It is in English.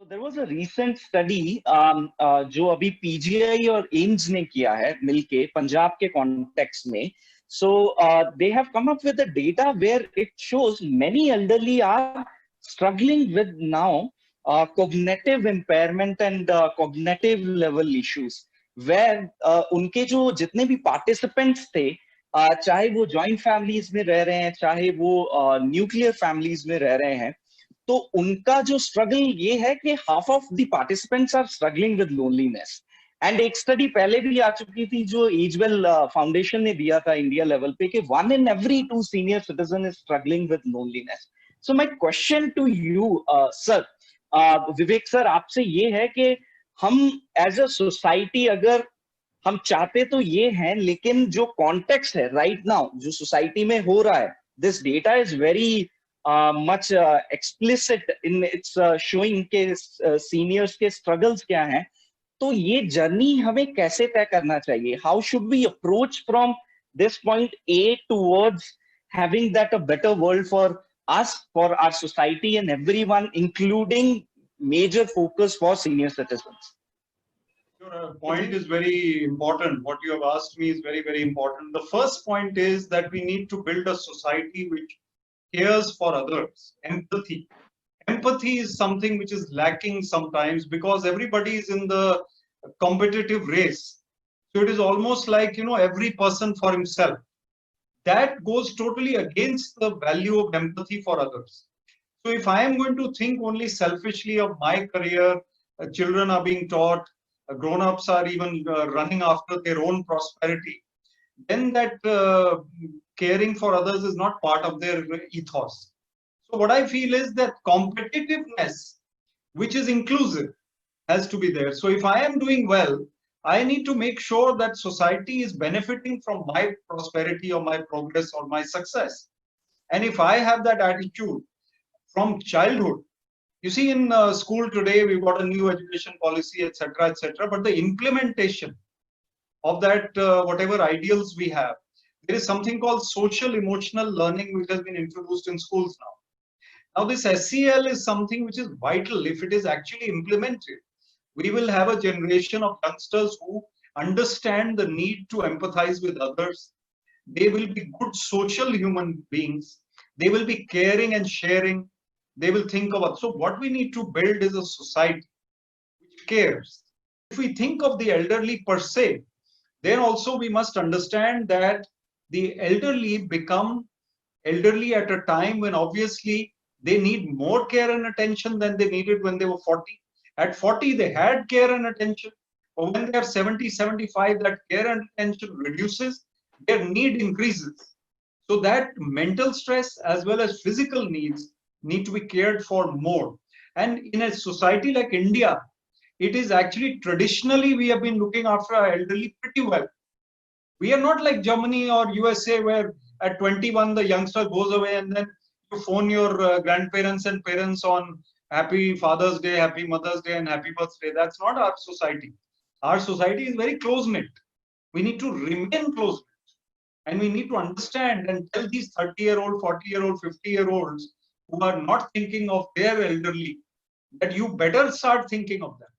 there was a recent study जो अभी PGI और एम्स ने किया है मिलके पंजाब के कॉन्टेक्स्ट में. So they have come up with a data where it shows many elderly are struggling with now cognitive impairment and cognitive level issues, where उनके जो जितने भी participants थे, चाहे वो joint families में रह रहे हैं, चाहे वो nuclear families में रह रहे हैं, तो उनका जो स्ट्रगल ये है कि half of the participants are struggling with loneliness. And एक स्टडी पहले भी आ चुकी थी जो एजवेल फाउंडेशन ने दिया था इंडिया लेवल पे कि 1 in every 2 senior citizen is struggling with loneliness. So my question to you sir, Vivek sir, आपसे ये है कि हम एज अ सोसाइटी अगर हम चाहते तो ये हैं, लेकिन जो कॉन्टेक्स्ट है राइट नाउ जो सोसाइटी में हो रहा है, this data is very much explicit in its showing के seniors के struggles क्या हैं. तो ये जर्नी हमें कैसे तय करना चाहिए? How should we approach from this point A towards having that a better world for us, for our society and everyone, including major focus for senior citizens? Your point is very important. What you have asked me is very, very important. The first point is that we need to build a society which cares for others. Empathy. Empathy is something which is lacking sometimes because everybody is in the competitive race. So it is almost like, every person for himself. That goes totally against the value of empathy for others. So if I am going to think only selfishly of my career, children are being taught, grown-ups are even running after their own prosperity, then that caring for others is not part of their ethos. So what I feel is that competitiveness, which is inclusive, has to be there. So if I am doing well, I need to make sure that society is benefiting from my prosperity or my progress or my success. And if I have that attitude from childhood, you see in school today, we've got a new education policy, etc., but the implementation of that, whatever ideals we have, there is something called social emotional learning which has been introduced in schools now. Now this SEL is something which is vital. If it is actually implemented, we will have a generation of youngsters who understand the need to empathize with others. They will be good social human beings. They will be caring and sharing. They will think about. So what we need to build is a society which cares. If we think of the elderly per se, then also we must understand that the elderly become elderly at a time when obviously they need more care and attention than they needed when they were 40. At 40, they had care and attention. But when they are 70, 75, that care and attention reduces, their need increases. So that mental stress as well as physical needs need to be cared for more. And in a society like India, it is actually traditionally we have been looking after our elderly pretty well. We are not like Germany or USA where at 21 the youngster goes away and then you phone your grandparents and parents on Happy Father's Day, Happy Mother's Day and Happy Birthday. That's not our society. Our society is very close-knit. We need to remain close-knit. And we need to understand and tell these 30-year-old, 40-year-old, 50-year-olds who are not thinking of their elderly that you better start thinking of them.